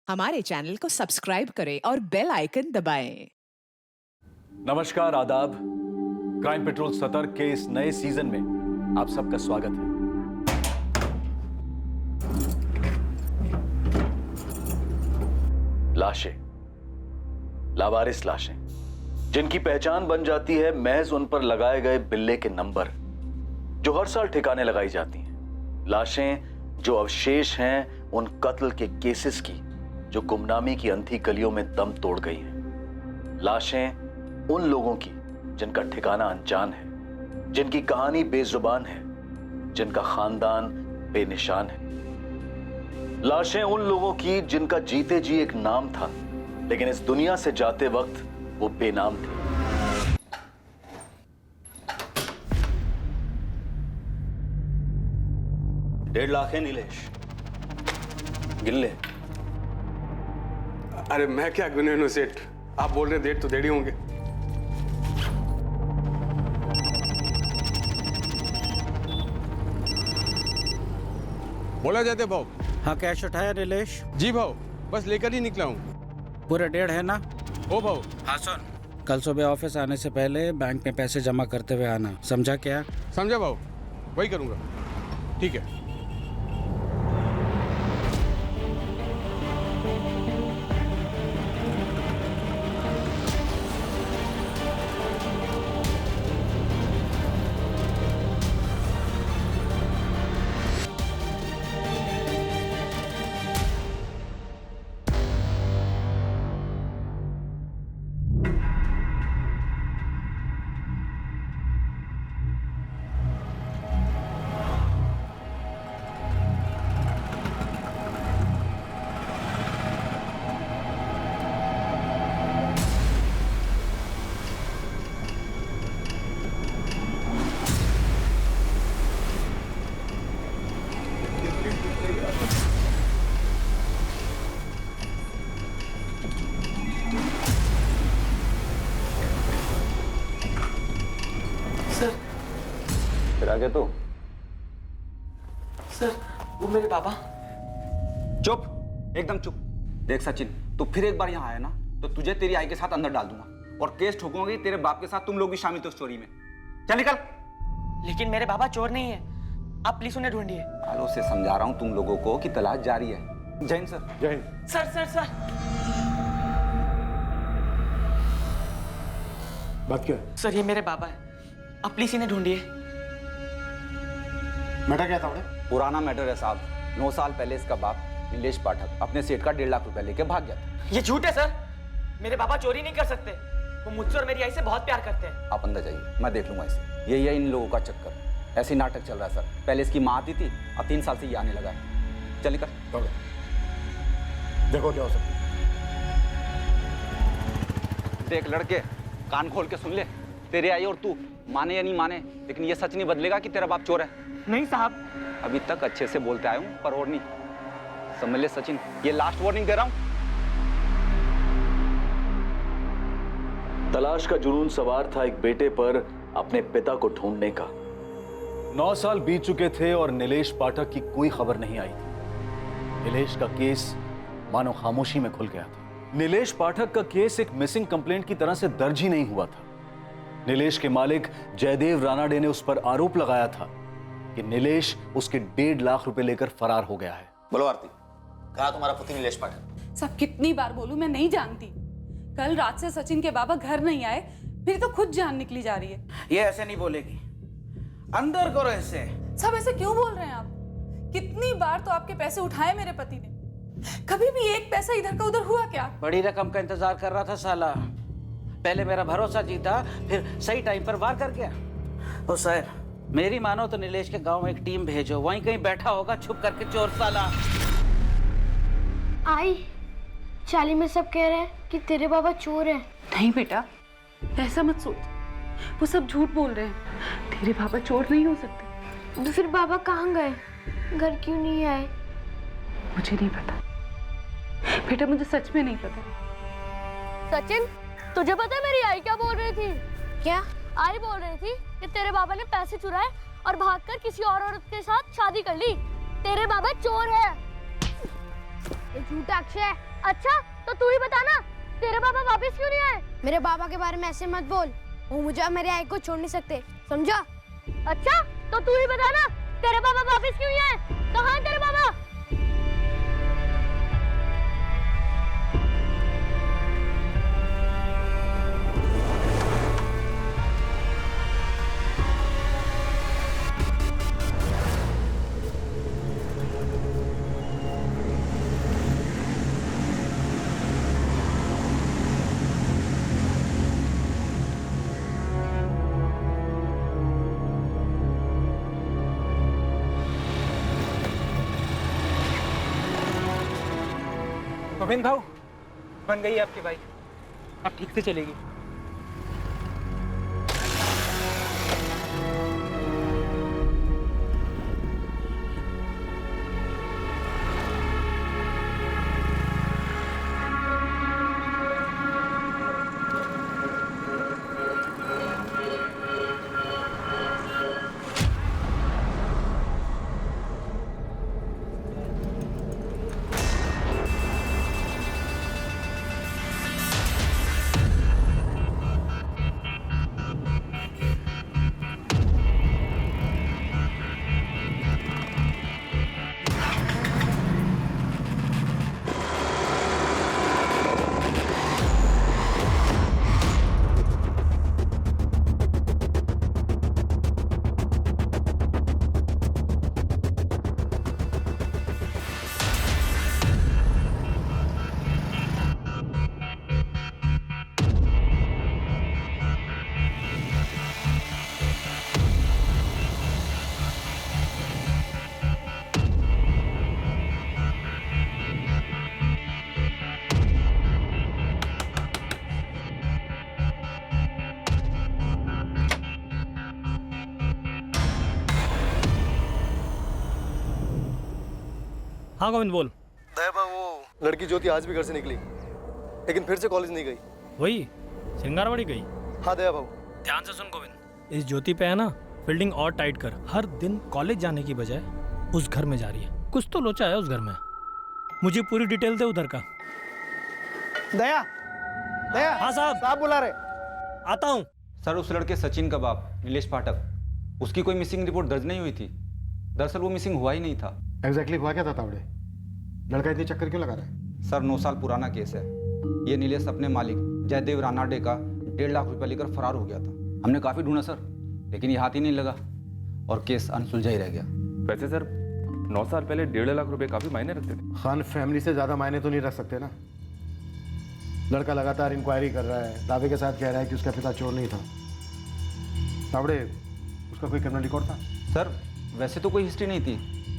हमारे चैनल को सब्सक्राइब करें और बेल आइकन दबाएं। नमस्कार, आदाब। क्राइम पेट्रोल सतर्क के इस नए सीजन में आप सबका स्वागत है। लाशें, लावारिस लाशें, जिनकी पहचान बन जाती है महज उन पर लगाए गए बिल्ले के नंबर, जो हर साल ठिकाने लगाई जाती हैं। लाशें जो अवशेष हैं उन कत्ल के केसेस की जो गुमनामी की अंधी गलियों में दम तोड़ गई हैं। लाशें उन लोगों की जिनका ठिकाना अनजान है, जिनकी कहानी बेजुबान है, जिनका खानदान बेनिशान है। लाशें उन लोगों की जिनका जीते जी एक नाम था, लेकिन इस दुनिया से जाते वक्त वो बेनाम थे। $1.5 लाख है नीलेश, गिन ले। अरे मैं क्या गिने सेठ, आप बोल रहे डेढ़ तो डेढ़ ही होंगे। बोला जाते भाव। हाँ, कैश उठाया नीलेश? जी भाव, बस लेकर ही निकला हूँ। पूरे 1.5 है ना? ओ भाव। हाँ सुन, कल सुबह ऑफिस आने से पहले बैंक में पैसे जमा करते हुए आना, समझा क्या? समझा भाव, वही करूँगा। ठीक है। फिर आगे तो सर, वो मेरे पापा। चुप, एकदम चुप। देख सचिन, तू फिर एक बार यहाँ आया ना तो तुझे तेरी आई के साथ अंदर डाल दूंगा और केस ठोकूंगी तेरे बाप के साथ। तुम लोग भी शामिल थे स्टोरी में। चल निकल। लेकिन मेरे पापा चोर नहीं है, आप प्लीज उन्हें ढूंढिए। आलो से समझा रहा हूँ तुम लोगों को कि तलाश जारी है। जय हिंद सर। जय हिंद। सर सर सर, बात क्या है? सर ये मेरे पापा है, आप प्लीज इन्हें ढूंढिए। मैटर क्या था बड़े? पुराना मैटर है साहब। 9 साल पहले इसका बाप नीलेश पाठक अपने सेठ का 1.5 लाख रुपए लेके भाग गया था। ये झूठ है सर, मेरे पापा चोरी नहीं कर सकते। वो मुझसे और मेरी आई से बहुत प्यार करते हैं। आप अंदर जाइए, मैं देख लूंगा इसे। यही है इन लोगों का चक्कर। ऐसे ही नाटक चल रहा है सर। पहले इसकी माँ आती थी, अब 3 साल से ये आने लगा है। चल निकल। देखो क्या हो सकता है। देख लड़के, कान खोल के सुन ले। तेरे आई और तू माने या नहीं माने, लेकिन ये सच नहीं बदलेगा कि तेरा बाप चोर है। नहीं साहब। अभी तक अच्छे से बोलते आया हूँ, पर और नहीं। समझ ले सचिन, ये लास्ट वार्निंग दे रहा हूँ। तलाश का जुनून सवार था एक बेटे पर अपने पिता को ढूंढने का। 9 साल बीत चुके थे और नीलेश पाठक की कोई खबर नहीं आई थी। नीलेश का केस मानो खामोशी में खुल गया था। नीलेश पाठक का केस एक मिसिंग कंप्लेंट की तरह से दर्ज ही नहीं हुआ था। नीलेश के मालिक जयदेव रानाडे ने उस पर आरोप लगाया था कि नीलेश उसके 1.5 लाख रुपए लेकर फरार हो गया है। बोलो आरती, कहा तुम्हारा पति नीलेश पाठक? सब कितनी बार बोलूं, मैं नहीं जानती। कल रात से सचिन के बाबा घर नहीं आए, फिर तो खुद जान निकली जा रही है। ये ऐसे नहीं बोलेगी, अंदर करो ऐसे। सब ऐसे क्यों बोल रहे हैं आप? कितनी बार तो आपके पैसे उठाए मेरे पति ने, कभी भी एक पैसा इधर का उधर हुआ क्या? बड़ी रकम का इंतजार कर रहा था साला। पहले मेरा भरोसा जीता, फिर सही टाइम पर वार कर गया। ओ सर, मेरी मानो तो नीलेश के गांव में एक टीम भेजो, वहीं कहीं बैठा होगा छुप करके चोर साला। आई, चाली में सब कह रहे हैं कि तेरे बाबा चोर है। नहीं बेटा, ऐसा मत सोच, वो सब झूठ बोल रहे हैं। तेरे बाबा चोर नहीं हो सकते। तो फिर बाबा कहाँ गए? घर क्यों नहीं आए? मुझे नहीं पता बेटा, मुझे सच में नहीं पता। सचिन, तुझे पता है मेरी आई क्या बोल रही थी? क्या? आई बोल रही थी कि तेरे बाबा ने पैसे चुराए और भागकर किसी और औरत के साथ शादी कर ली। तेरे बाबा चोर है। ये झूठा अक्षय है। अच्छा तो तू ही बता ना, तेरे पापा वापस क्यों नहीं आए? मेरे बाबा के बारे में ऐसे मत बोल, वो मुझे और मेरे आई को छोड़ नहीं सकते, समझा? अच्छा तो तू ही बता ना, तेरे पापा वापस क्यों नहीं आए? कहाँ है तेरे पापा? गोविंद भाऊ, बन गई आपकी बाइक, अब ठीक से चलेगी। हाँ गोविंद बोल। दयाबा, वो लड़की ज्योति आज भी घर से निकली, लेकिन फिर से कॉलेज नहीं गई। वही सिंगारवाड़ी गई। हाँ दया भाऊ। ध्यान से सुन गोविंद, इस ज्योति पे है ना फील्डिंग और टाइट कर। हर दिन कॉलेज जाने की बजाय उस घर में जा रही है, कुछ तो लोचा है उस घर में। मुझे पूरी डिटेल दे उधर का। दया, दया। हाँ साहब बुला रहे। आता हूँ। सर, उस लड़के सचिन का बाप नीलेश पाठक, उसकी कोई मिसिंग रिपोर्ट दर्ज नहीं हुई थी। दरअसल वो मिसिंग हुआ ही नहीं था। एग्जैक्टली हुआ क्या था तावड़े? लड़का इतनी चक्कर क्यों लगा रहा है? सर, 9 साल पुराना केस है। ये नीलेश अपने मालिक जयदेव रानाडे का 1.5 लाख रुपया लेकर फरार हो गया था। हमने काफी ढूंढा सर, लेकिन ये हाथ ही नहीं लगा और केस अनसुलझा ही रह गया। वैसे सर 9 साल पहले 1.5 लाख रुपए काफी मायने रखते थे। खान फैमिली से ज्यादा मायने तो नहीं रख सकते ना। लड़का लगातार इंक्वायरी कर रहा है, दावे के साथ कह रहा है कि उसका पिता चोर नहीं था। तावड़े, उसका कोई क्रिमिनल रिकॉर्ड था? सर, वैसे तो कोई हिस्ट्री नहीं थी,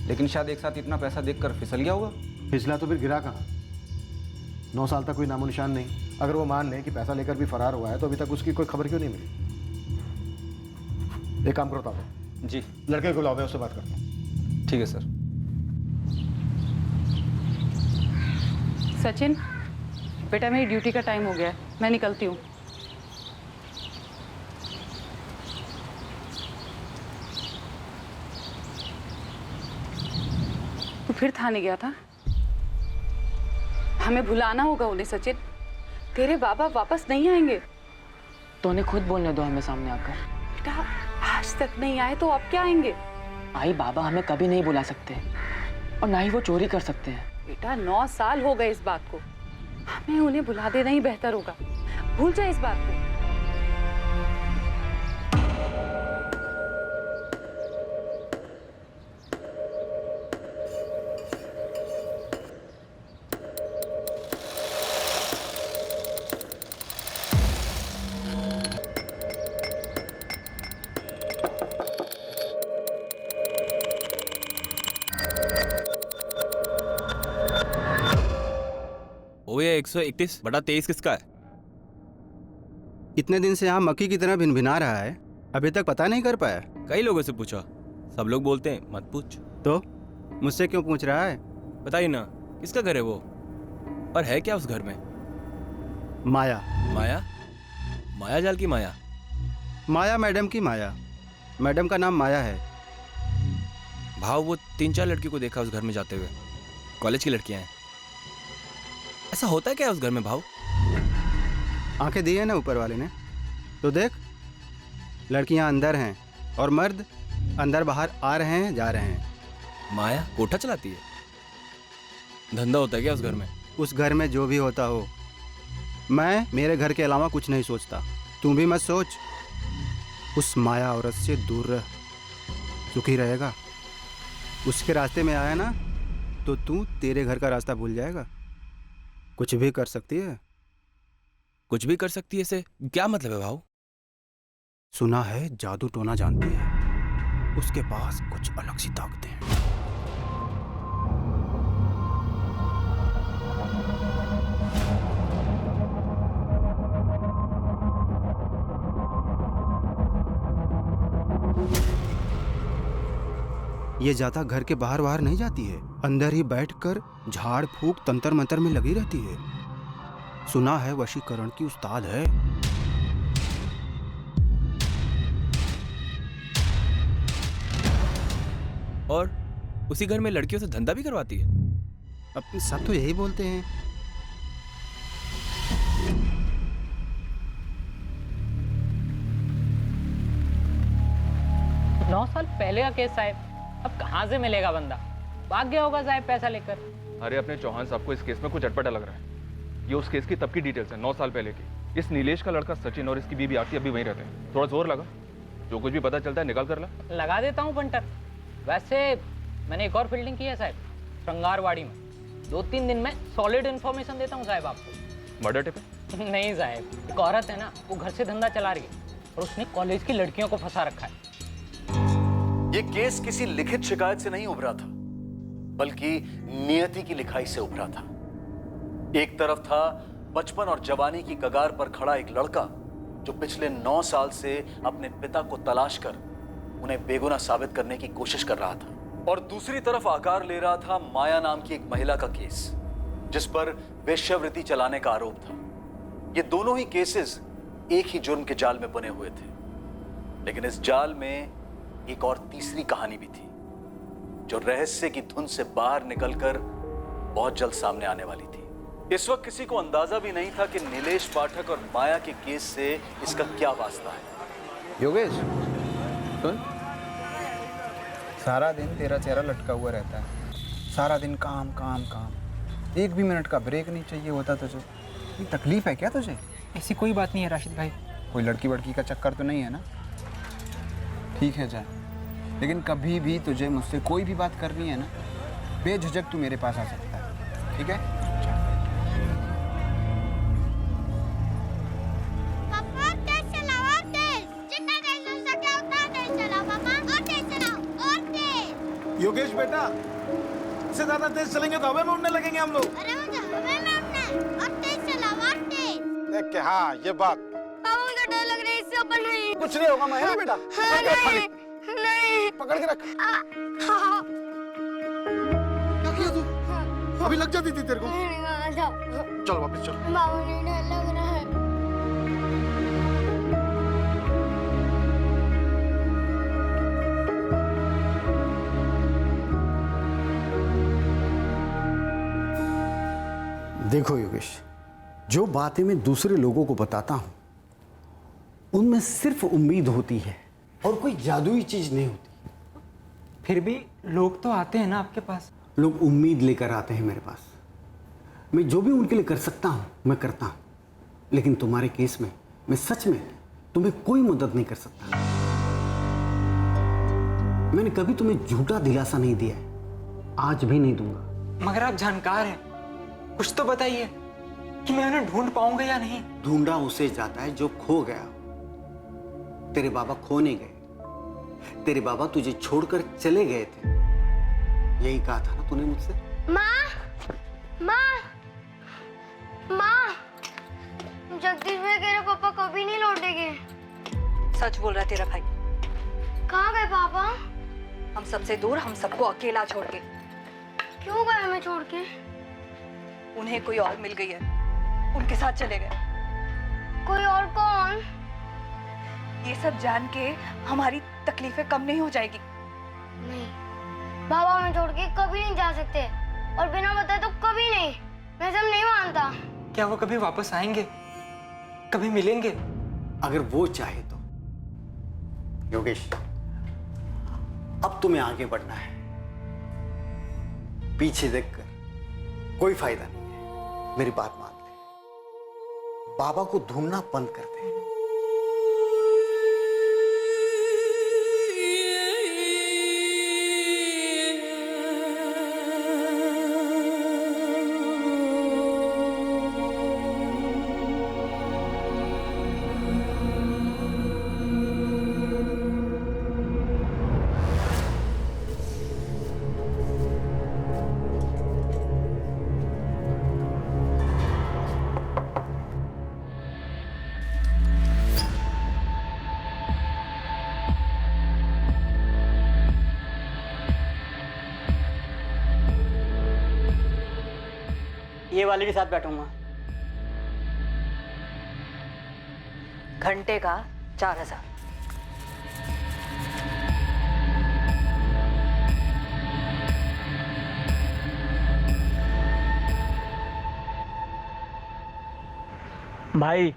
लेकिन शायद एक साथ इतना पैसा देखकर फिसल गया होगा। फिसला तो फिर गिरा कहाँ? 9 साल तक कोई नामो निशान नहीं। अगर वो मान ले कि पैसा लेकर भी फरार हुआ है तो अभी तक उसकी कोई खबर क्यों नहीं मिली? एक काम करो तावड़े जी, लड़के को लाओ, मैं उससे बात करता हूँ। ठीक है सर। सचिन, बेटा मेरी ड्यूटी का टाइम हो गया है, मैं निकलती हूँ। तू फिर थाने गया था? हमें भुलाना होगा उन्हें सचिन। तेरे बाबा वापस नहीं आएंगे। तो उन्हें खुद बोलने दो हमें सामने आकर। बेटा आज तक नहीं आए तो अब क्या आएंगे? आई, बाबा हमें कभी नहीं बुला सकते और ना ही वो चोरी कर सकते हैं। बेटा 9 साल हो गए इस बात को, हमें उन्हें भुला देना ही बेहतर होगा। भूल जाए इस बात को। ओए 131/23 किसका है? इतने दिन से यहाँ मक्खी की तरह भिनभिना रहा है, अभी तक पता नहीं कर पाया। कई लोगों से पूछा, सब लोग बोलते हैं मत पूछ। तो मुझसे क्यों पूछ रहा है? बताइए ना, किसका घर है वो और है क्या उस घर में? माया। माया? माया जाल की माया? माया मैडम की माया। मैडम का नाम माया है। भाव वो 3-4 लड़कियों को देखा उस घर में जाते हुए, कॉलेज की लड़कियां हैं। ऐसा होता है क्या उस घर में भाव? आंखें दी है ना ऊपर वाले ने, तो देख, लड़कियां अंदर हैं और मर्द अंदर बाहर आ रहे हैं, जा रहे हैं। माया कोठा चलाती है? धंधा होता है क्या उस घर में? उस घर में जो भी होता हो, मैं मेरे घर के अलावा कुछ नहीं सोचता। तू भी मत सोच। उस माया औरत से दूर रह, सुखी रहेगा। उसके रास्ते में आया ना तो तू तेरे घर का रास्ता भूल जाएगा। कुछ भी कर सकती है। कुछ भी कर सकती है से क्या मतलब है भाव? सुना है जादू टोना जानती है, उसके पास कुछ अलग सी ताकतें हैं। ये ज्यादा घर के बाहर बाहर नहीं जाती है, अंदर ही बैठकर झाड़ फूक तंत्र मंत्र में लगी रहती है। सुना है वशीकरण की उस्ताद है। और उसी घर में लड़कियों से धंधा भी करवाती है? अब सब तो यही बोलते हैं। 9 साल पहले का केस साहब, अब कहाँ से मिलेगा बंदा? भाग गया होगा साहब पैसा लेकर। अरे अपने चौहान साहब को इस केस में कुछ अटपटा लग रहा है। ये उस केस की तब की डिटेल्स है, 9 साल पहले की। इस नीलेश का लड़का सचिन और इसकी बीवी आरती अभी वहीं रहते हैं। थोड़ा जोर लगा, जो कुछ भी पता चलता है निकाल कर ला। लगा देता हूँ पंटर। वैसे मैंने एक और फील्डिंग की है साहब, श्रृंगारवाड़ी में। 2-3 दिन में सॉलिड इन्फॉर्मेशन देता हूँ साहब आपको। Murder tip? नहीं साहब, एक औरत है ना, वो घर से धंधा चला रही है और उसने कॉलेज की लड़कियों को फंसा रखा है। ये केस किसी लिखित शिकायत से नहीं उभरा था, बल्कि नियति की लिखाई से उभरा था। एक तरफ था बचपन और जवानी की कगार पर खड़ा एक लड़का जो पिछले 9 साल से अपने पिता को तलाश कर उन्हें बेगुनाह साबित करने की कोशिश कर रहा था, और दूसरी तरफ आकार ले रहा था माया नाम की एक महिला का केस, जिस पर वेश्यावृत्ति चलाने का आरोप था। ये दोनों ही केसेस एक ही जुर्म के जाल में बने हुए थे, लेकिन इस जाल में एक और तीसरी कहानी भी थी, जो रहस्य की धुन से बाहर निकलकर बहुत जल्द सामने आने वाली थी। इस वक्त किसी को अंदाजा भी नहीं था कि नीलेश पाठक और माया के केस से इसका क्या वास्ता है। योगेश सुन, सारा दिन तेरा चेहरा लटका हुआ रहता है, सारा दिन काम काम काम, एक भी मिनट का ब्रेक नहीं चाहिए होता तुझे। ये तकलीफ है क्या तुझे? ऐसी कोई बात नहीं है राशिद भाई। कोई लड़की वड़की का चक्कर तो नहीं है ना? ठीक है जा, लेकिन कभी भी तुझे मुझसे कोई भी बात करनी है ना, बेझिझक तू मेरे पास आ सकता है, ठीक है? पापा तेज चलाओ, और तेज, जितना तेज हो सके उतना तेज चलाओ पापा, और तेज चलाओ, और तेज। योगेश बेटा, इससे ज्यादा तेज चलेंगे तो हवा में उड़ने लगेंगे हम लोग। अरे मुझे हवा में उड़ना है, और तेज चलाओ, और तेज। देख के, हाँ ये बात। पापा मुझे डर लग रहा है, इससे ऊपर नहीं। कुछ नहीं होगा माया बेटा। हाँ, नहीं, नहीं। पकड़ के रख। हाँ। क्या किया तू? अभी लग जाती थी तेरे को। चल वापस चल। बाबा ने डर लग रहा है। देखो योगेश, जो बातें मैं दूसरे लोगों को बताता हूं उनमें सिर्फ उम्मीद होती है और कोई जादुई चीज नहीं होती। फिर भी लोग तो आते हैं ना आपके पास। लोग उम्मीद लेकर आते हैं मेरे पास। मैं जो भी उनके लिए कर सकता हूं मैं करता हूं, लेकिन तुम्हारे केस में मैं सच में तुम्हें कोई मदद नहीं कर सकता। मैंने कभी तुम्हें झूठा दिलासा नहीं दिया है, आज भी नहीं दूंगा। मगर आप जानकार हैं, कुछ तो बताइए कि मैं उन्हें ढूंढ पाऊंगा या नहीं। ढूंढा उसे जाता है जो खो गया। तेरे बाबा खो नहीं गए, तेरे बाबा तुझे छोड़कर चले गए थे। यही कहा था ना तूने मुझसे। माँ, माँ, माँ, जगदीश भाई कह रहे पापा कभी नहीं लौटेंगे। सच बोल रहा तेरा भाई। कहाँ गए पापा? हम सबसे दूर, हम सबको अकेला छोड़ के। क्यों गए हमें छोड़ के? उन्हें कोई और मिल गई है, उनके साथ चले गए। कोई और कौन? ये सब जान के हमारी तकलीफें कम नहीं हो जाएगी। नहीं, बाबा हमें छोड़ के कभी नहीं जा सकते, और बिना बताए तो कभी नहीं। मैं सब नहीं मानता। क्या वो कभी वापस आएंगे, कभी मिलेंगे? अगर वो चाहे तो। योगेश, अब तुम्हें आगे बढ़ना है। पीछे देखकर कोई फायदा नहीं है। मेरी बात मान ले, बाबा को ढूंढना बंद कर दे। ये वाले के साथ बैठूंगा। घंटे का 4000। भाई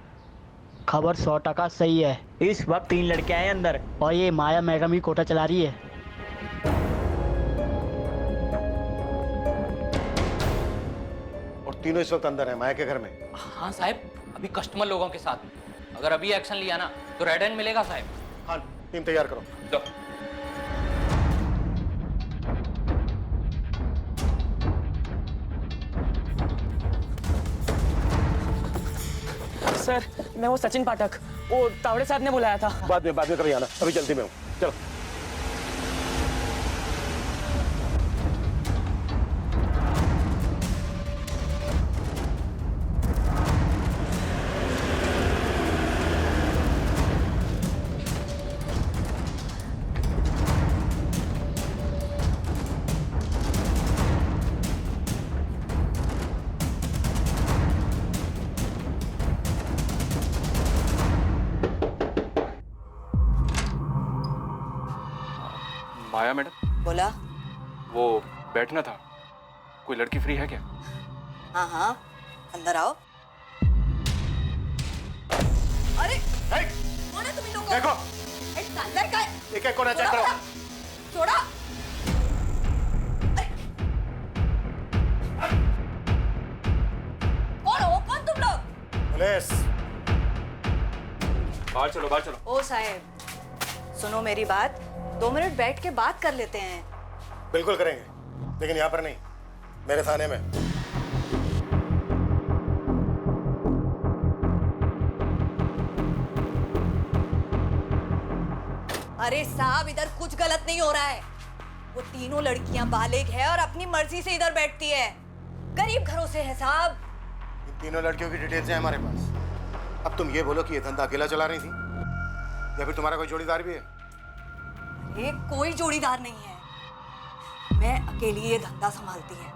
खबर 100% सही है। इस वक्त 3 लड़के आए अंदर और ये माया मैडम ही कोटा चला रही है। तीनों इस वक्त अंदर है माया के घर में। हाँ साहब, अभी कस्टमर लोगों के साथ में। अगर अभी एक्शन लिया ना तो रेड हैंड मिलेगा साहब। हाँ, टीम तैयार करो। सर, मैं वो सचिन पाठक, वो तावड़े साहब ने बुलाया था। बाद में कभी आना, अभी जल्दी में हूँ। चलो। माया मैडम, बोला। वो बैठना था, कोई लड़की फ्री है क्या? हाँ हाँ, अंदर आओ। अरे कौन है तुम इन लोगों? देखो, अंदर का एक कोना चेक करो। छोड़ा। कौन हो? कौन तुम लोग? पुलिस। बाहर चलो, बाहर चलो। ओ साहब, सुनो मेरी बात। 2 मिनट बैठ के बात कर लेते हैं। बिल्कुल करेंगे, लेकिन यहाँ पर नहीं, मेरे थाने में। अरे साहब, इधर कुछ गलत नहीं हो रहा है। वो तीनों लड़कियां बालिग है और अपनी मर्जी से इधर बैठती है। गरीब घरों से है साहब। इन तीनों लड़कियों की डिटेल्स हैं हमारे पास। अब तुम ये बोलो कि ये धंधा अकेला चला रही थी या फिर तुम्हारा कोई जोड़ीदार भी है? ये कोई जोड़ीदार नहीं है, मैं अकेली ये धंधा संभालती है।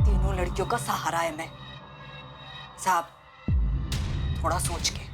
तीनों लड़कियों का सहारा है मैं। साहब, थोड़ा सोच के।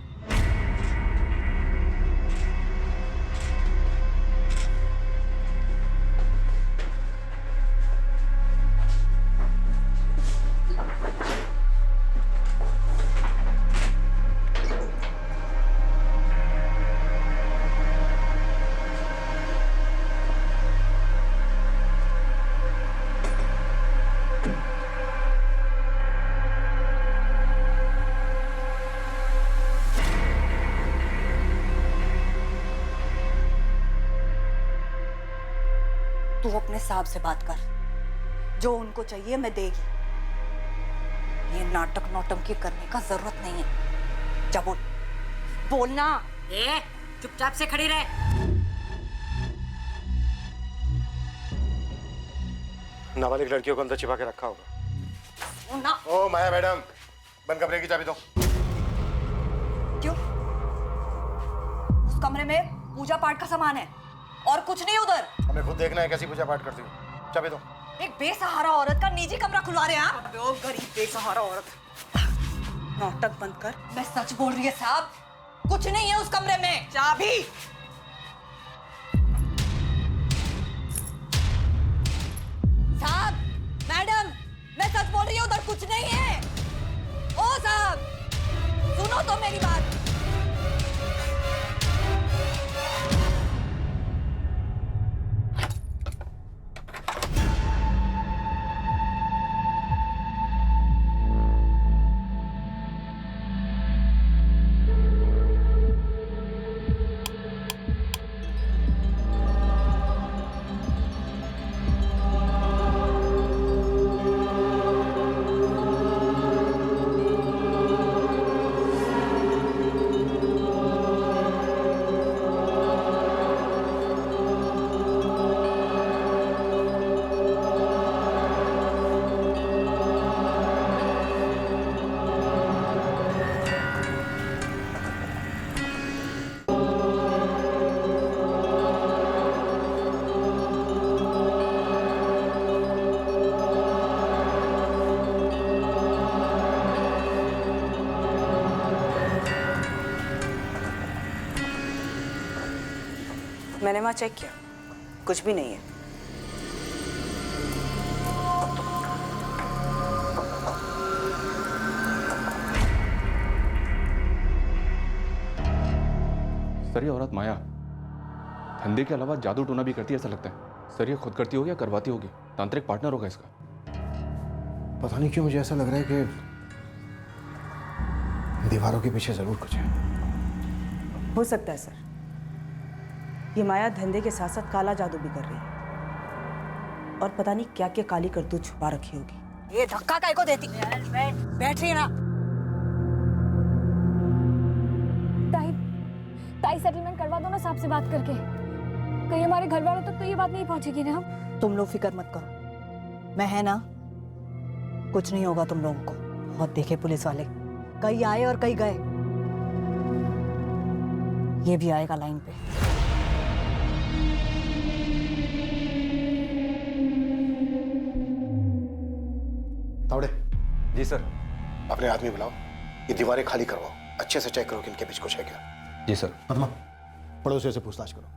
तू अपने साहब से बात कर, जो उनको चाहिए मैं देगी। ये नाटक नौटंकी करने का जरूरत नहीं है। जा बोल, बोलना। चुपचाप से खड़ी रहे। नाबालिग लड़कियों को अंदर छिपा के रखा होगा। ना। ओ माया मैडम, बंद कमरे की चाबी दो। क्यों? उस कमरे में पूजा पाठ का सामान है और कुछ नहीं उधर। हमें खुद देखना है कैसी पूजा पाठ करती हो। चाबी दो। एक बेसहारा औरत का निजी कमरा खुलवा रहे हैं आप? ओ गरीब बेसहारा औरत। नाटक बंद कर, मैं सच बोल रही है साहब, कुछ नहीं है उस कमरे में। चाबी। साहब, मैडम, मैं सच बोल रही हूँ, उधर कुछ नहीं है। मेरी बात? मैंने वहां चेक किया, कुछ भी नहीं है। सर ये औरत माया धंधे के अलावा जादू टोना भी करती है ऐसा लगता है। सर ये खुद करती होगी या करवाती होगी? तांत्रिक पार्टनर होगा इसका। पता नहीं क्यों मुझे ऐसा लग रहा है कि दीवारों के पीछे जरूर कुछ है। हो सकता है सर, ये माया धंधे के साथ साथ काला जादू भी कर रही है और पता नहीं क्या क्या काली करतूत छुपा रखी होगी। ये धक्का काय को देती? बैठ रही है ना। ताई सेटलमेंट करवा दो ना साहब से बात करके। कहीं हमारे घर वालों तक तो ये बात नहीं पहुंचेगी ना। तुम लोग फिक्र मत करो, मैं है ना, कुछ नहीं होगा तुम लोगों को। बहुत देखे पुलिस वाले, कई आए और कई गए। ये भी आएगा लाइन पे। तावड़े जी सर। अपने आदमी बुलाओ, ये दीवारें खाली करवाओ, अच्छे से चेक करो कि इनके बीच कुछ है क्या। जी सर। पद्मा, पड़ोसियों से पूछताछ करो।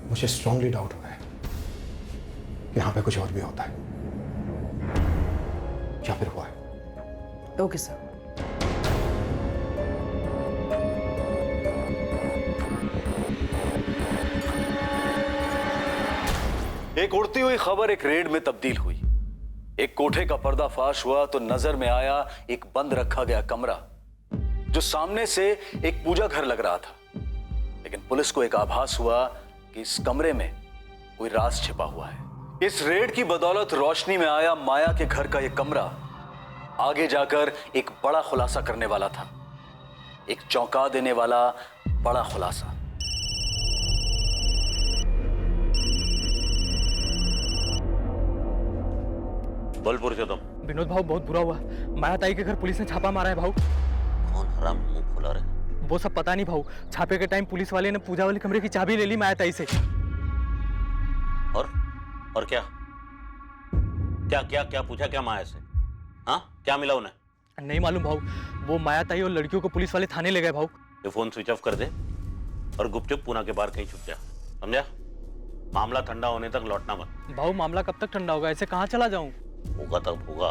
मुझे स्ट्रांगली डाउट हो रहा है कि यहाँ पे कुछ और भी होता है या फिर हुआ है। Okay sir. एक उड़ती हुई खबर एक रेड में तब्दील हुई। एक कोठे का पर्दाफाश हुआ तो नजर में आया एक बंद रखा गया कमरा जो सामने से एक पूजा घर लग रहा था। लेकिन पुलिस को एक आभास हुआ कि इस कमरे में कोई राज छिपा हुआ है। इस रेड की बदौलत रोशनी में आया माया के घर का यह कमरा आगे जाकर एक बड़ा खुलासा करने वाला था, एक चौंका देने वाला बड़ा खुलासा। बोल पुरुषोत्तम। विनोद भाऊ बहुत बुरा हुआ। माया ताई के घर पुलिस ने छापा मारा है भाऊ। कौन हराम मुंह खुला रहे? वो सब पता नहीं भाऊ। छापे के टाइम पुलिस वाले ने पूजा वाले कमरे की चाबी ले ली माया ताई से। और क्या क्या क्या क्या पूछा क्या माया से? हाँ, क्या मिला उन्हें? नहीं मालूम भाऊ। वो माया ताई और लड़कियों को पुलिस वाले थाने ले गए भाऊ। ये फोन स्विच ऑफ कर दे और गुपचुप पुणे के बाहर कहीं छुप जा, समझा? मामला ठंडा होने तक लौटना मत। भाऊ मामला कब तक ठंडा होगा? ऐसे कहाँ चला जाऊं? होगा तब होगा।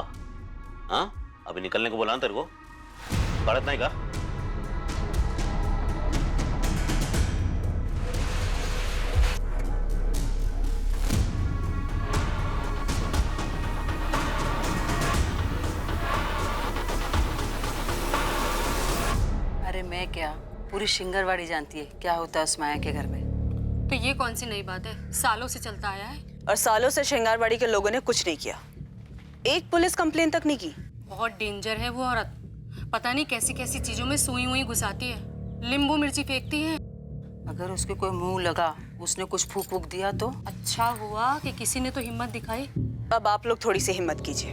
हाँ, अभी निकलने को बोला ना तेरे को, गलत नहीं कहा? अरे मैं क्या, पूरी शिंगरवाड़ी जानती है क्या होता है उस माया के घर में। तो ये कौन सी नई बात है? सालों से चलता आया है। और सालों से शिंगारवाड़ी के लोगों ने कुछ नहीं किया, एक पुलिस कंप्लेन तक नहीं की। बहुत डेंजर है वो औरत। पता नहीं कैसी कैसी चीजों में सुई हुई घुसाती है, नींबू मिर्ची फेंकती है। अगर उसके कोई मुंह लगा, उसने कुछ फूक फूक दिया तो? अच्छा हुआ कि किसी ने तो हिम्मत दिखाई। अब आप लोग थोड़ी सी हिम्मत कीजिए।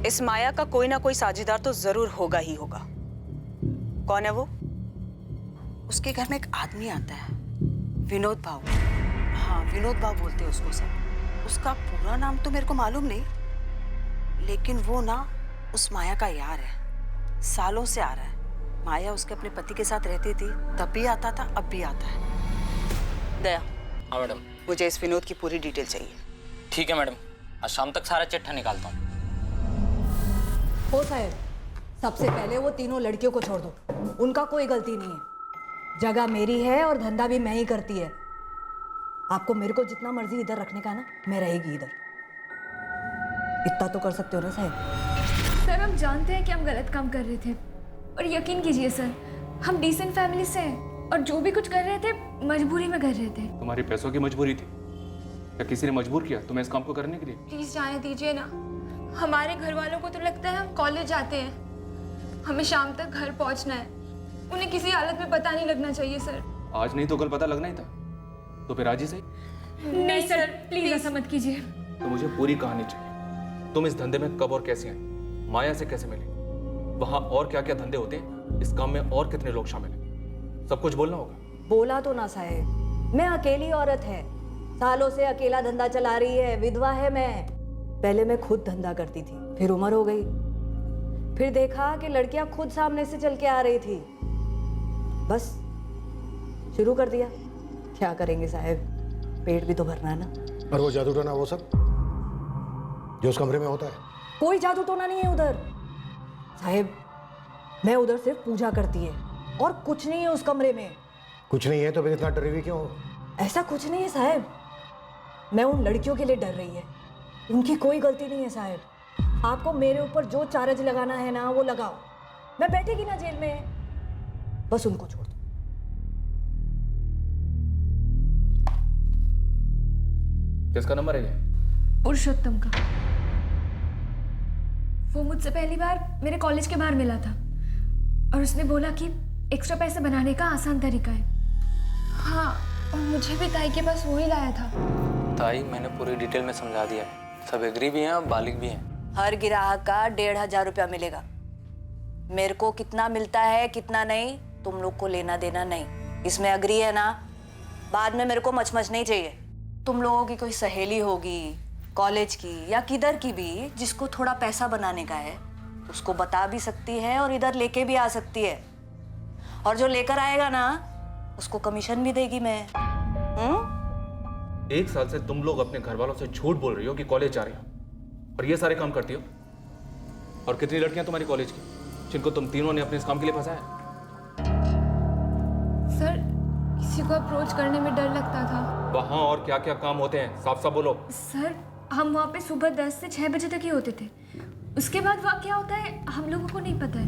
इस माया का कोई ना कोई साझेदार तो जरूर होगा ही होगा। कौन है वो? उसके घर में एक आदमी आता है, विनोद भाऊ। हाँ, विनोद भाऊ बोलते हैं उसको सब। उसका पूरा नाम तो मेरे को मालूम नहीं, लेकिन वो ना उस माया का यार है, सालों से आ रहा है। माया उसके अपने पति के साथ रहती थी, तब भी आता था, अब भी आता है। दया। हाँ मैडम। मुझे इस विनोद की पूरी डिटेल चाहिए। ठीक है मैडम, आज शाम तक सारा चिट्ठा निकालता हूँ। हो साहेब, सबसे पहले वो तीनों लड़कियों को छोड़ दो, उनका कोई गलती नहीं है। जगह मेरी है और धंधा भी मैं ही करती है। आपको मेरे को जितना मर्जी इधर रखने का ना, मैं रहेगी इधर। इतना तो कर सकते हो ना साहब। सर हम जानते हैं कि हम गलत काम कर रहे थे, और यकीन कीजिए सर, हम डिसेंट फैमिली से हैं और जो भी कुछ कर रहे थे मजबूरी में कर रहे थे। तुम्हारी पैसों की मजबूरी थी या किसी ने मजबूर किया तुम्हें इस काम को करने के लिए? प्लीज जाने दीजिए ना। हमारे घर वालों को तो लगता है हम कॉलेज जाते हैं, हमें शाम तक घर पहुंचना है। उन्हें किसी हालत में पता नहीं लगना चाहिए सर। आज नहीं तो कल पता लगना ही था, तो फिर आज ही सही। नहीं सर प्लीज ऐसा मत कीजिए। तो मुझे पूरी कहानी चाहिए। तुम इस धंधे में कब और कैसे आई, माया से कैसे मिली, वहां और क्या क्या धंधे होते हैं, इस काम में और कितने लोग शामिल हैं, सब कुछ बोलना होगा। बोला तो ना साहेब, मैं अकेली औरत है, सालों से अकेला धंधा चला रही है, विधवा है मैं। पहले मैं खुद धंधा करती थी, फिर उम्र हो गई, फिर देखा कि लड़कियां खुद सामने से चल के आ रही थी, बस शुरू कर दिया। क्या करेंगे साहब, पेट भी तो भरना है ना। और वो जादू टोना वो सब जो उस कमरे में होता है? कोई जादू टोना नहीं है उधर साहब, मैं उधर सिर्फ पूजा करती है और कुछ नहीं है उस कमरे में। कुछ नहीं है तो फिर इतना डरी हुई क्यों? ऐसा कुछ नहीं है साहब, मैं उन लड़कियों के लिए डर रही है, उनकी कोई गलती नहीं है साहब। आपको मेरे ऊपर जो चार्ज लगाना है ना वो लगाओ, मैं बैठेगी ना जेल में, बस उनको छोड़ दो। किसका नंबर है ये? पुरुषोत्तम का। वो मुझसे पहली बार मेरे कॉलेज के बाहर मिला था और उसने बोला कि एक्स्ट्रा पैसे बनाने का आसान तरीका है। हाँ, और मुझे भी ताई के पास वो ही लाया था। ताई मैंने पूरी डिटेल में समझा दिया है, सब एग्री भी हैं और बालिग भी हैं। हर ग्राहक का 1500 रुपया मिलेगा। मेरे को कितना मिलता है कितना नहीं, तुम लोग को लेना देना नहीं। इसमें अग्री है ना? बाद में मेरे को मचमच नहीं चाहिए। तुम लोगों की कोई सहेली होगी कॉलेज की या किधर की भी, जिसको थोड़ा पैसा बनाने का है, उसको बता भी सकती है और इधर लेके भी आ सकती है। और जो लेकर आएगा ना, उसको कमीशन भी देगी मैं। 1 साल से तुम लोग अपने घर वालों से झूठ बोल रही हो कि कॉलेज जा रही हो और ये सारे काम करती हो। और कितनी लड़कियां तुम्हारी कॉलेज की जिनको तुम तीनों ने अपने इस काम के लिए फंसाया? सर किसी को अप्रोच करने में डर लगता था। वहां और क्या क्या काम होते हैं, साफ साफ बोलो। सर हम वहाँ पे सुबह 10 से 6 बजे तक ही होते थे, उसके बाद वहाँ क्या होता है हम लोगों को नहीं पता है।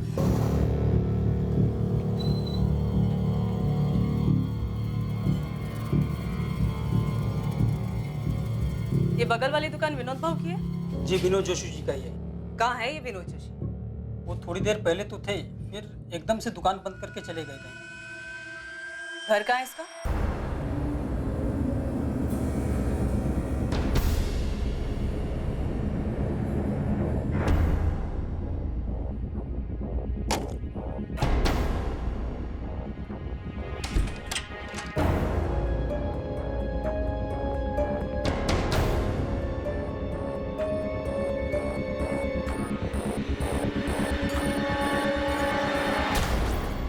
ये बगल वाली दुकान विनोद भाऊ की है? जी विनोद जोशी जी का ही है। कहाँ है ये विनोद जोशी? वो थोड़ी देर पहले तो थे, फिर एकदम से दुकान बंद करके चले गए कहीं। घर कहाँ है इसका?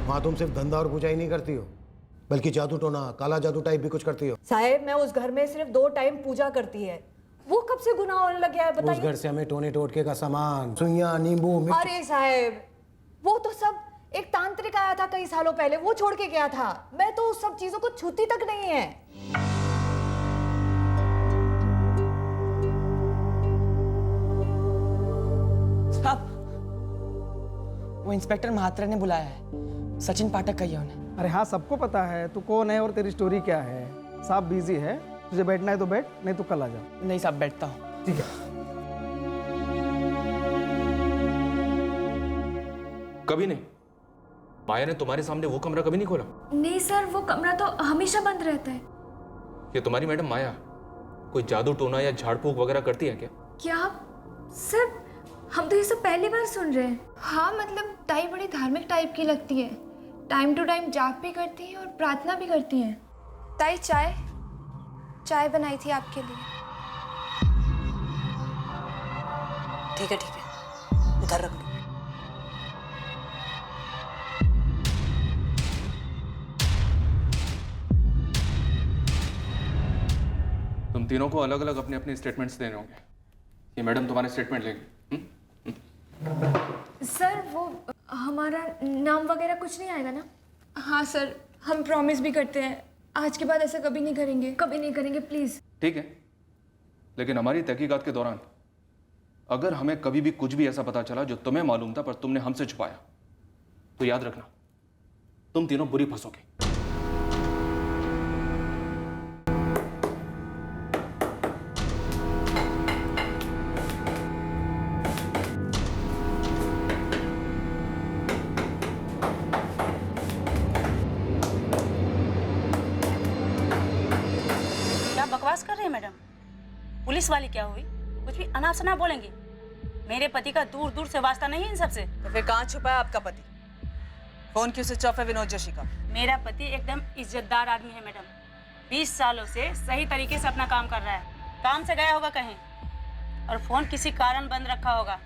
वहाँ तुम सिर्फ धंधा और पूजा ही नहीं करती हो, बल्कि जादू टोना, काला जादू टाइप भी कुछ करती हो। साहेब मैं उस घर में सिर्फ 2 टाइम पूजा करती है, वो कब से गुनाह होने लग गया है बताइए? उस घर से हमें टोने टोटके का सामान, सुइयां, नींबू, मिर्च। अरे साहेब वो तो सब एक तांत्रिक आया था कई सालों पहले, वो छोड़ के गया था। मैं तो उस सब चीजों को छूती तक नहीं है। साहब वो इंस्पेक्टर महात्रा ने बुलाया है, सचिन पाठक कहिए उन्हें। अरे हाँ सबको पता है तू कौन है और तेरी स्टोरी क्या है। साहब बिजी है, तुझे बैठना है तो बैठ, नहीं तो कल आ जा। नहीं साहब बैठता हूँ। ठीक है। कभी नहीं। माया ने तुम्हारे सामने वो कमरा कभी नहीं खोला? नहीं सर, वो कमरा तो हमेशा बंद रहता है। ये तुम्हारी मैडम माया कोई जादू टोना या झाड़ फूक वगैरह करती है क्या? क्या सर, हम तो ये सब पहली बार सुन रहे हैं। हाँ मतलब ताई बड़ी धार्मिक टाइप की लगती है, टाइम टू टाइम जाप भी करती है और प्रार्थना भी करती है। ताई चाय बनाई थी आपके लिए। ठीक है उधर रख दो। तुम तीनों को अलग अलग अपने अपने स्टेटमेंट्स देने होंगे। ये मैडम तुम्हारे स्टेटमेंट लेंगे। सर वो हमारा नाम वगैरह कुछ नहीं आएगा ना? हाँ सर, हम प्रॉमिस भी करते हैं आज के बाद ऐसा कभी नहीं करेंगे प्लीज़। ठीक है, लेकिन हमारी तहकीकात के दौरान अगर हमें कभी भी कुछ भी ऐसा पता चला जो तुम्हें मालूम था पर तुमने हमसे छुपाया, तो याद रखना तुम तीनों बुरी फंसोगे। बकवास कर रहे हैं मैडम? पुलिस वाली क्या हुई? कुछ भी अनाप शनाप बोलेंगी? मेरे पति का दूर दूर से वास्ता नहीं है इन सबसे। तो फिर कहाँ छुपा है आपका पति? फोन क्यों स्विच ऑफ है विनोद जोशी का? मेरा पति एकदम इज्जतदार आदमी है मैडम। 20 सालों से सही तरीके से अपना काम कर रहा है। काम से गया होगा कहीं और फोन किसी कारण बंद रखा होगा।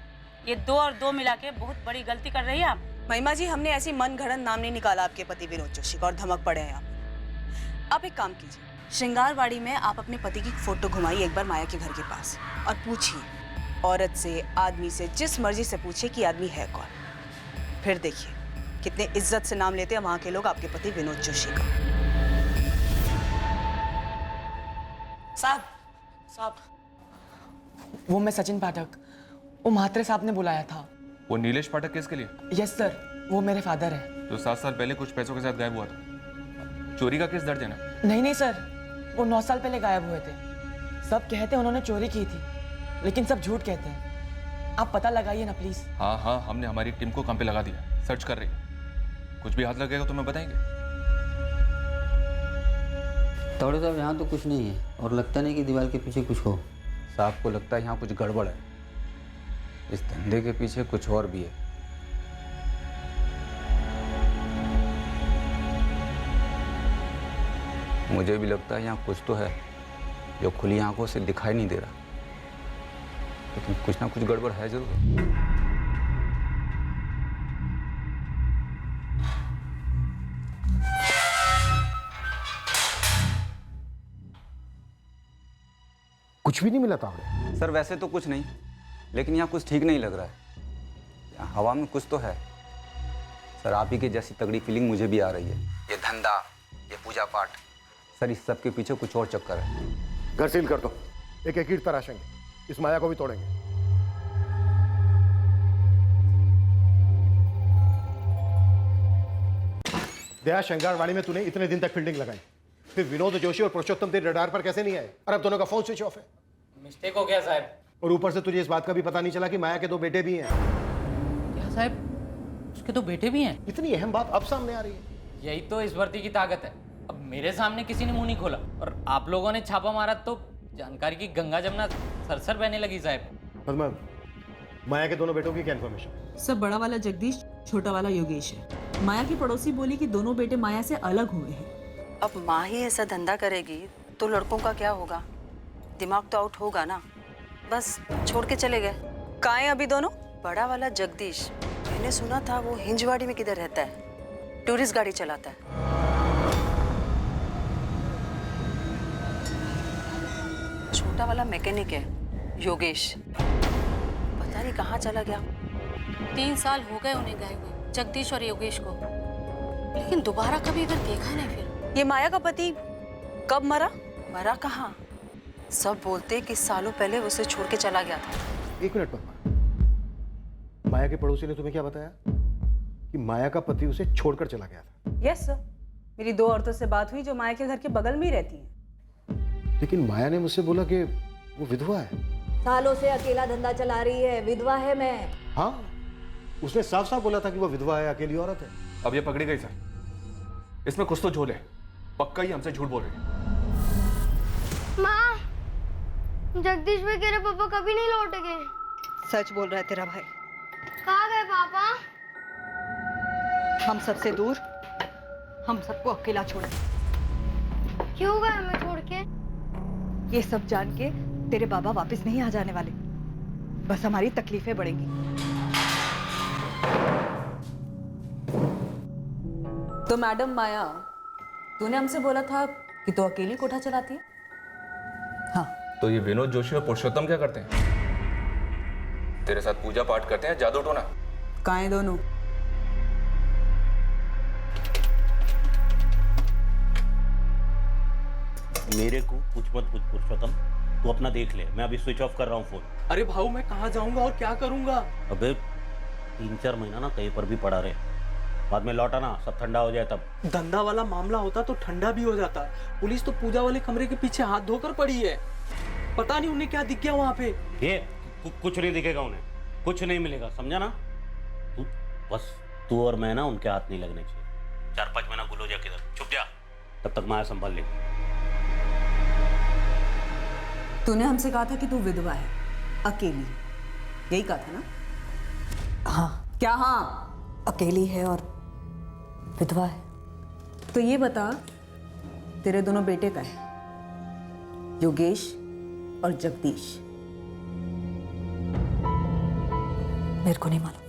ये 2 और 2 मिला के बहुत बड़ी गलती कर रही है आप। महिमा जी, हमने ऐसी मन घड़न नाम नहीं निकाला आपके पति विनोद जोशी का और धमक पड़े हैं आप एक काम कीजिए, श्रृंगारवाड़ी में आप अपने पति की फोटो घुमाइए एक बार माया के घर के पास और पूछिए, औरत से, आदमी से, जिस मर्जी से पूछिए कि आदमी है कौन। फिर देखिए कितने इज्जत से नाम लेते हैं वहां के लोग आपके पति विनोद जोशी का। साहब वो मैं सचिन पाठक, वो म्हात्रे साहब ने बुलाया था। वो नीलेश पाठक केस के लिए? यस सर, वो मेरे फादर है। जो 7 साल पहले कुछ पैसों के साथ गायब हुआ था। चोरी का केस दर्ज है ना? नहीं सर, वो 9 साल पहले गायब हुए थे। सब कहते हैं उन्होंने चोरी की थी, लेकिन सब झूठ कहते हैं। आप पता लगाइए ना प्लीज। हाँ, हमने हमारी टीम को काम पे लगा दिया, सर्च कर रही है। कुछ भी हाथ लगेगा तो मैं बताएंगे। तावड़े साहब, यहाँ तो कुछ नहीं है और लगता नहीं कि दीवार के पीछे कुछ हो। साहब को लगता है यहाँ कुछ गड़बड़ है। इस धंधे के पीछे कुछ और भी है। मुझे भी लगता है यहाँ कुछ तो है जो खुली आंखों से दिखाई नहीं दे रहा, लेकिन कुछ ना कुछ गड़बड़ है जरूर। कुछ भी नहीं मिला तावड़े? सर वैसे तो कुछ नहीं, लेकिन यहाँ कुछ ठीक नहीं लग रहा है। यहाँ हवा में कुछ तो है। सर आप ही के जैसी तगड़ी फीलिंग मुझे भी आ रही है। ये धंधा, ये पूजा पाठ, सर इस सब के पीछे कुछ और चक्कर है। घर सील कर दो, एक एक ईंट तराशेंगे, इस माया को भी तोड़ेंगे। दया, श्रृंगारवाड़ी में तूने इतने दिन तक फील्डिंग लगाई, फिर विनोद जोशी और पुरुषोत्तम तेरे रडार पर कैसे नहीं आए? और अब दोनों का फोन स्विच ऑफ है। मिस्टेक हो गया साहब। और ऊपर से तुझे इस बात का भी पता नहीं चला कि माया के 2 बेटे भी हैं। क्या साहब, उसके 2 बेटे भी हैं? इतनी अहम बात अब सामने आ रही है। यही तो इस भर्ती की ताकत है। अब मेरे सामने किसी ने मुंह नहीं खोला और आप लोगों ने छापा मारा तो जानकारी की गंगा जमुना सरसर बहने लगी साहब। माया के दोनों बेटों की क्या इन्फॉर्मेशन? सब बड़ा वाला जगदीश, छोटा वाला योगेश है। माया की पड़ोसी बोली कि दोनों बेटे माया से अलग हुए हैं। अब माँ ही ऐसा धंधा करेगी तो लड़कों का क्या होगा? दिमाग तो आउट होगा ना। बस छोड़ के चले गए। कहाँ हैं अभी दोनों? बड़ा वाला जगदीश, मैंने सुना था वो हिंजवाड़ी में किधर रहता है, टूरिस्ट गाड़ी चलाता है। छोटा वाला मैकेनिक है योगेश, पता नहीं कहाँ चला गया। 3 साल हो गए उन्हें गए हुए, जगदीश और योगेश को, लेकिन दोबारा कभी इधर देखा नहीं। फिर ये माया का पति कब मरा? मरा कहाँ? सब बोलते कि सालों पहले उसे छोड़ के चला गया था। 1 मिनट पद्मा, माया के पड़ोसी ने तुम्हें क्या बताया कि माया का पति उसे छोड़कर चला गया था? यस सर, मेरी 2 औरतों से बात हुई जो माया के घर के बगल में ही रहती हैं। लेकिन माया ने मुझसे बोला कि वो विधवा है। सालों से अकेला धंधा चला रही है, विधवा है मैं। हाँ, उसने साफ साफ बोला था कि वो विधवा है, अकेली औरत है। अब ये पकड़ी गई सर, इसमें कुछ तो झोल है। पक्का ही हमसे झूठ बोल रही है। माँ, जगदीश भाई कह रहे पापा कभी नहीं लौटेंगे। सच बोल रहा है तेरा भाई। कहाँ गए पापा? हम सबसे दूर, हम सबको अकेला छोड़। क्यों गए हमें छोड़ के? ये सब जान के तेरे बाबा वापस नहीं आ जाने वाले, बस हमारी तकलीफें बढ़ेंगी। तो मैडम माया, तूने हमसे बोला था कि तू अकेली कोठा चलाती है? हाँ। तो ये विनोद जोशी और पुरुषोत्तम क्या करते हैं? तेरे साथ पूजा पाठ करते हैं, जादू टोना? कहाँ हैं दोनों? मेरे को कुछ मत पूछ पुरुषोत्तम, तू अपना देख ले, मैं अभी स्विच ऑफ कर रहा हूँ फोन। अरे भाऊ मैं कहाँ जाऊंगा और क्या करूंगा? अबे 3-4 महीना ना कहीं पर भी पड़ा रहे, बाद में लौटा ना सब ठंडा हो जाए तब। धंधा वाला मामला होता तो ठंडा भी हो जाता। पुलिस तो पूजा वाले कमरे के पीछे हाथ धोकर पड़ी है, पता नहीं उन्हें क्या दिख गया वहां पे। ये कुछ नहीं दिखेगा उन्हें, कुछ नहीं मिलेगा, समझा ना? तू और मैं ना उनके हाथ नहीं लगने चाहिए। 4-5 महीना गुलो जा किधर, चुप जा, तब तक माया संभाल लेगी। तूने हमसे कहा था कि तू विधवा है, अकेली, यही कहा था ना? हाँ। क्या हाँ? अकेली है और विधवा है। तो ये बता, तेरे दोनों बेटे का है, योगेश और जगदीश? मेरे को नहीं मालूम।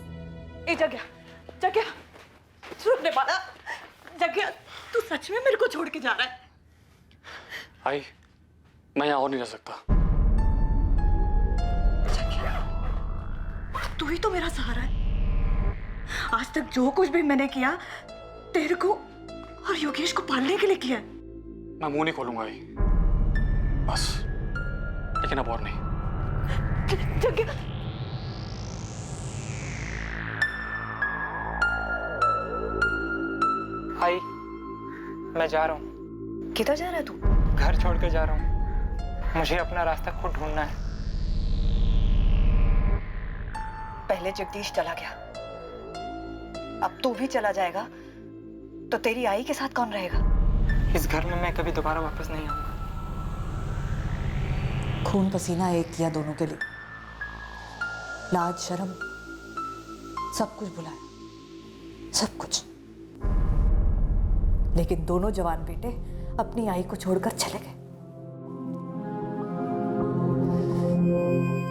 ए जग्या, जग्या, रुकने वाला, जग्या, तू सच में मेरे को छोड़ के जा रहा है? आई, मैं यहाँ और नहीं रह सकता। तू ही तो मेरा सहारा है। आज तक जो कुछ भी मैंने किया तेरे को और योगेश को पालने के लिए किया है। मैं मुंह नहीं खोलूंगा आई, बस, लेकिन अब और नहीं। जग्या, आई, मैं जा रहा हूँ। किधर जा रहा है तू? घर छोड़कर जा रहा हूँ, मुझे अपना रास्ता खुद ढूंढना है। पहले जगदीश चला गया, अब तू भी चला जाएगा तो तेरी आई के साथ कौन रहेगा? इस घर में मैं कभी दोबारा वापस नहीं आऊंगा। खून पसीना एक किया दोनों के लिए, लाज शर्म सब कुछ भुलाया, सब कुछ। लेकिन दोनों जवान बेटे अपनी आई को छोड़कर चले गए।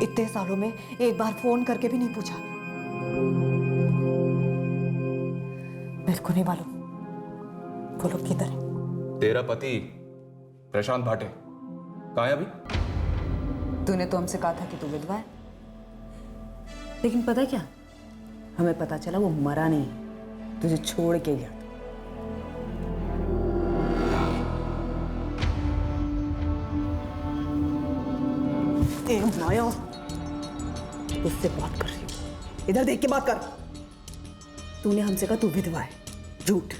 इतने सालों में एक बार फोन करके भी नहीं पूछा। मेरे को नहीं मालूम वो लोग किधर है। तेरा पति प्रशांत भाटे कहाँ है अभी? तूने तो हमसे कहा था कि तू विधवा है, लेकिन पता है क्या, हमें पता चला वो मरा नहीं, तुझे छोड़ के गया। माया, उससे बात कर रही हूँ, इधर देख के बात कर। तूने हमसे कहा तू विधवा है, झूठ।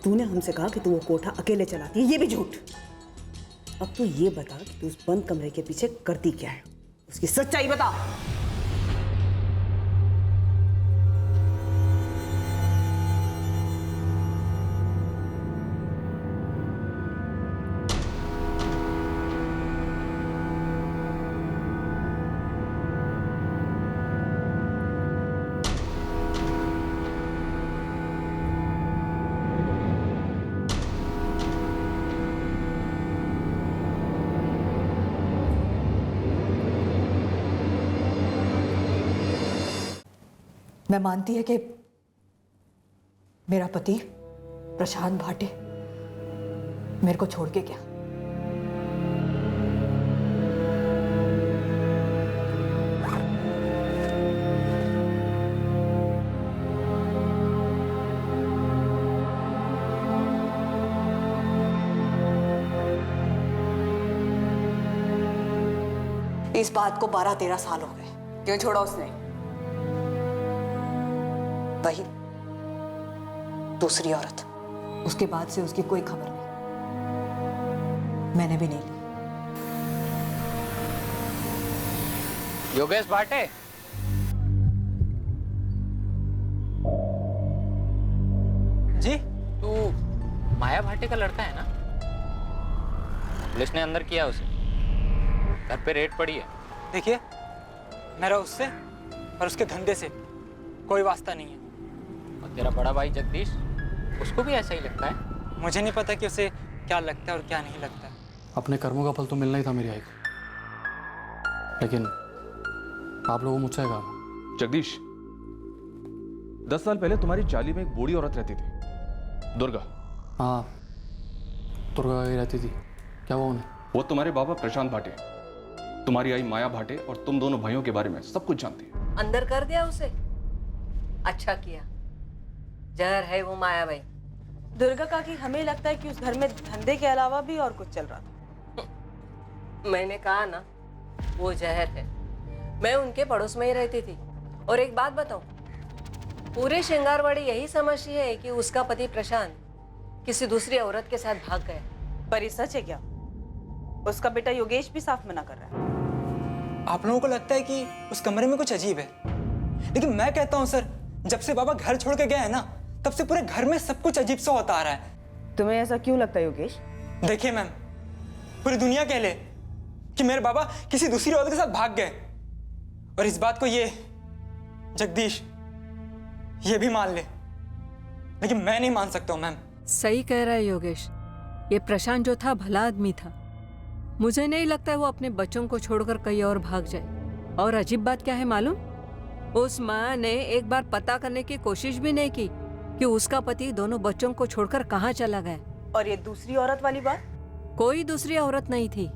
तूने हमसे कहा कि तू वो कोठा अकेले चलाती है, ये भी झूठ। अब तू ये बता कि तू उस बंद कमरे के पीछे करती क्या है, उसकी सच्चाई बता। मैं मानती है कि मेरा पति प्रशांत भाटे मेरे को छोड़ के गया, इस बात को 12-13 साल हो गए। क्यों छोड़ा उसने? वही दूसरी औरत, उसके बाद से उसकी कोई खबर नहीं, मैंने भी नहीं ली। योगेश भाटे, जी? तू माया भाटे का लड़का है ना? पुलिस ने अंदर किया उसे, घर पे रेड पड़ी है। देखिए, मेरा उससे और उसके धंधे से कोई वास्ता नहीं है। और तेरा बड़ा भाई जगदीश, उसको भी ऐसा ही लगता है? मुझे नहीं पता कि उसे क्या लगता है और क्या नहीं लगता है। अपने कर्मों का फल तो मिलना ही था मेरी आई को, लेकिन आप लोगों मुझसे कहा। जगदीश, 10 साल पहले तुम्हारी चाली में एक बूढ़ी औरत रहती थी, दुर्गा। हाँ, दुर्गा ही रहती थी। क्या वो उन्हें? वो तुम्हारे बाबा प्रशांत भाटे, तुम्हारी आई माया भाटे और तुम दोनों भाइयों के बारे में सब कुछ जानती है। अंदर कर दिया उसे? अच्छा किया, जहर है वो माया भाई। दुर्गा काकी, हमें लगता है कि उस घर में धंधे के अलावा भी और कुछ चल रहा था। मैंने कहा ना, वो जहर है। मैं उनके पड़ोस में ही रहती थी। और एक बात बताऊं, पूरे श्रृंगारवाड़ी यही समझती है कि उसका पति प्रशांत किसी दूसरी औरत के साथ भाग गया। पर ये सच है क्या? उसका बेटा योगेश भी साफ मना कर रहा है। आप लोगों को लगता है कि उस कमरे में कुछ अजीब है, लेकिन मैं कहता हूँ सर, जब से बाबा घर छोड़ के गए हैं ना, तब से पूरे घर में सब कुछ अजीब सा होता आ रहा है। तुम्हें ऐसा क्यों लगता है योगेश? देखिए मैम, पूरी दुनिया कह ले कि मेरे बाबा किसी दूसरी औरत के साथ भाग गए, और इस बात को ये जगदीश ये भी मान ले, लेकिन मैं नहीं मान सकता हूँ मैम। सही कह रहा है योगेश, ये प्रशांत जो था भला आदमी था। मुझे नहीं लगता है वो अपने बच्चों को छोड़कर कहीं और भाग जाए। और अजीब बात क्या है मालूम, उस माँ ने एक बार पता करने की कोशिश भी नहीं की कि उसका पति दोनों बच्चों को छोड़कर कहाँ चला गया। और ये दूसरी औरत वाली बात? कोई दूसरी औरत नहीं थी।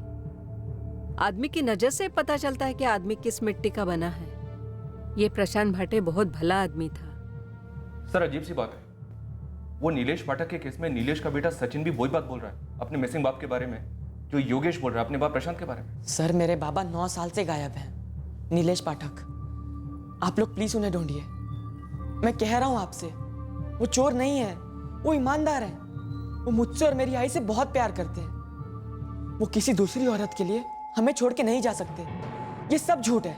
आदमी की नजर से पता चलता है कि आदमी किस मिट्टी का बना है। ये प्रशांत भाटे बहुत भला आदमी था। सर अजीब सी बात है, वो नीलेश पाठक के केस में नीलेश का बेटा सचिन भी वही बात बोल रहा है अपने मिसिंग बाप के बारे में, जो योगेश बोल रहा है अपने बाप प्रशांत के बारे में। सर मेरे बाबा 9 साल से गायब हैं, नीलेश पाठक। आप लोग प्लीज उन्हें ढूंढिए। मैं कह रहा हूं आपसे, वो चोर नहीं है, वो ईमानदार है। वो मुझसे और मेरी आई से बहुत प्यार करते हैं। वो किसी दूसरी औरत के लिए हमें छोड़ के नहीं जा सकते। ये सब झूठ है।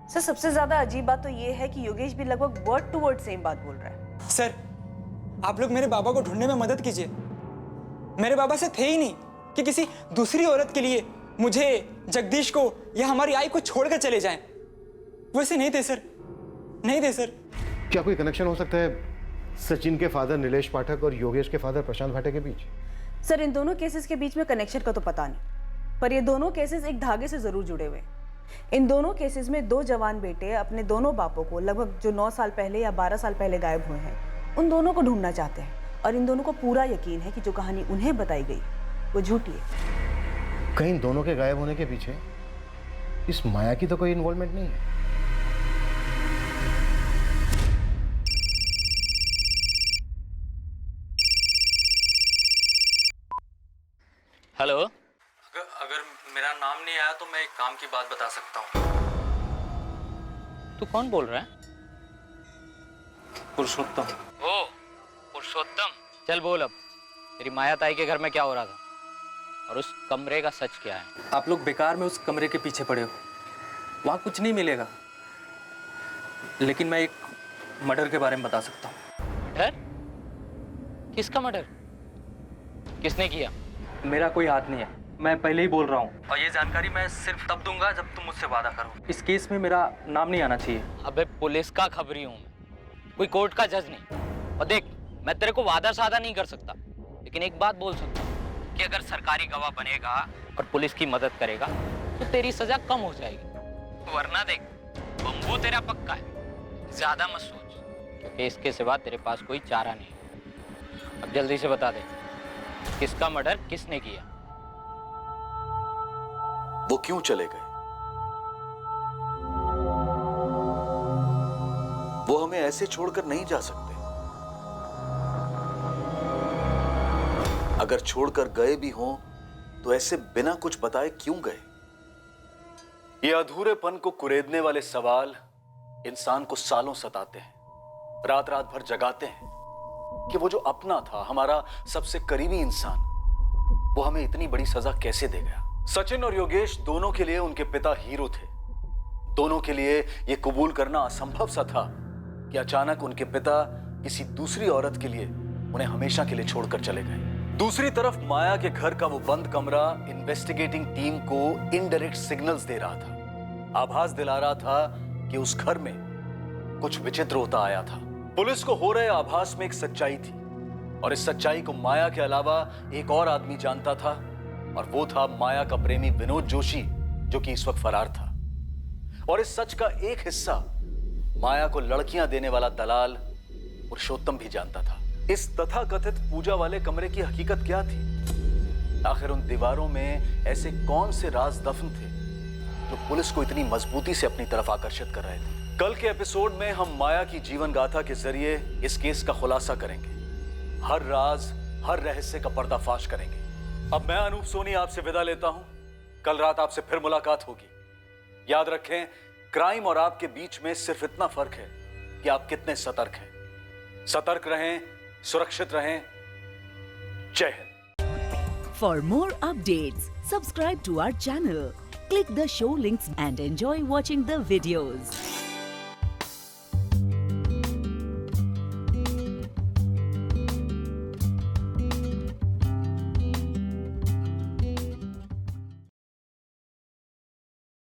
सर सबसे ज्यादा अजीब बात तो ये है कि योगेश भी लगभग वर्ड टू वर्ड सेम बात बोल रहा है। सर आप लोग मेरे बाबा को ढूंढने में मदद कीजिए। मेरे बाबा से थे ही नहीं कि किसी दूसरी औरत के लिए मुझे, जगदीश को या हमारी आई को छोड़कर चले जाएं। वैसे नहीं थे सर, नहीं थे सर। क्या कोई कनेक्शन हो सकता है सचिन के फादर नीलेश पाठक और योगेश के फादर प्रशांत भाटे के बीच? सर इन दोनों केसेस के बीच में कनेक्शन का तो पता नहीं, पर ये दोनों केसेस एक धागे से जरूर जुड़े हुए हैं। इन दोनों केसेस में 2 जवान बेटे अपने दोनों बापों को लगभग जो 9 साल पहले या 12 साल पहले गायब हुए हैं, उन दोनों को ढूंढना चाहते हैं। और इन दोनों को पूरा यकीन है कि जो कहानी उन्हें बताई गई वो झूठी है। कहीं दोनों के गायब होने के पीछे इस माया की तो कोई इन्वॉल्वमेंट नहीं है। हेलो। अगर मेरा नाम नहीं आया तो मैं एक काम की बात बता सकता हूँ। तू कौन बोल रहा है? पुरुषोत्तम। ओ पुरुषोत्तम, चल बोल अब, तेरी माया ताई के घर में क्या हो रहा था और उस कमरे का सच क्या है? आप लोग बेकार में उस कमरे के पीछे पड़े हो, वहाँ कुछ नहीं मिलेगा। लेकिन मैं एक मर्डर के बारे में बता सकता हूँ। मर्डर? किसका मर्डर? किसने किया? मेरा कोई हाथ नहीं है, मैं पहले ही बोल रहा हूँ। और ये जानकारी मैं सिर्फ तब दूंगा जब तुम मुझसे वादा करो। इस केस में मेरा नाम नहीं आना चाहिए। अबे पुलिस का खबरी हूँ मैं, कोई कोर्ट का जज नहीं। और देख, मैं तेरे को वादा सादा नहीं कर सकता, लेकिन एक बात बोल सकता हूँ कि अगर सरकारी गवाह बनेगा और पुलिस की मदद करेगा तो तेरी सजा कम हो जाएगी। वरना देख, बम्बू तेरा पक्का है, ज्यादा मत सोच, क्योंकि इसके सिवा तेरे पास कोई चारा नहीं। अब जल्दी से बता दे, किसका मर्डर किसने किया? वो क्यों चले गए? वो हमें ऐसे छोड़कर नहीं जा सकते। अगर छोड़कर गए भी हों तो ऐसे बिना कुछ बताए क्यों गए? ये अधूरेपन को कुरेदने वाले सवाल इंसान को सालों सताते हैं, रात रात भर जगाते हैं कि वो जो अपना था, हमारा सबसे करीबी इंसान, वो हमें इतनी बड़ी सजा कैसे दे गया। सचिन और योगेश दोनों के लिए उनके पिता हीरो थे। दोनों के लिए यह कबूल करना असंभव सा था कि अचानक उनके पिता किसी दूसरी औरत के लिए उन्हें हमेशा के लिए छोड़कर चले गए। दूसरी तरफ माया के घर का वो बंद कमरा इन्वेस्टिगेटिंग टीम को इनडायरेक्ट सिग्नल्स दे रहा था, आभास दिला रहा था कि उस घर में कुछ विचित्र होता आया था। पुलिस को हो रहे आभास में एक सच्चाई थी, और इस सच्चाई को माया के अलावा एक और आदमी जानता था, और वो था माया का प्रेमी विनोद जोशी, जो कि इस वक्त फरार था। और इस सच का एक हिस्सा माया को लड़कियां देने वाला दलाल पुरुषोत्तम भी जानता था। इस तथाकथित पूजा वाले कमरे की हकीकत क्या थी? आखिर उन दीवारों में ऐसे कौन से राज दफन थे जो पुलिस को इतनी मजबूती से अपनी तरफ आकर्षित कर रहे थे? कल के एपिसोड में हम माया की जीवन गाथा के जरिए इस केस का खुलासा करेंगे, हर राज हर रहस्य का पर्दाफाश करेंगे। अब मैं अनूप सोनी आपसे विदा लेता हूं। कल रात आपसे फिर मुलाकात होगी। याद रखें, क्राइम और आपके बीच में सिर्फ इतना फर्क है कि आप कितने सतर्क हैं। सतर्क रहें, सुरक्षित रहें। जय Hind. For more updates, subscribe to our channel, click the show links and enjoy watching the videos.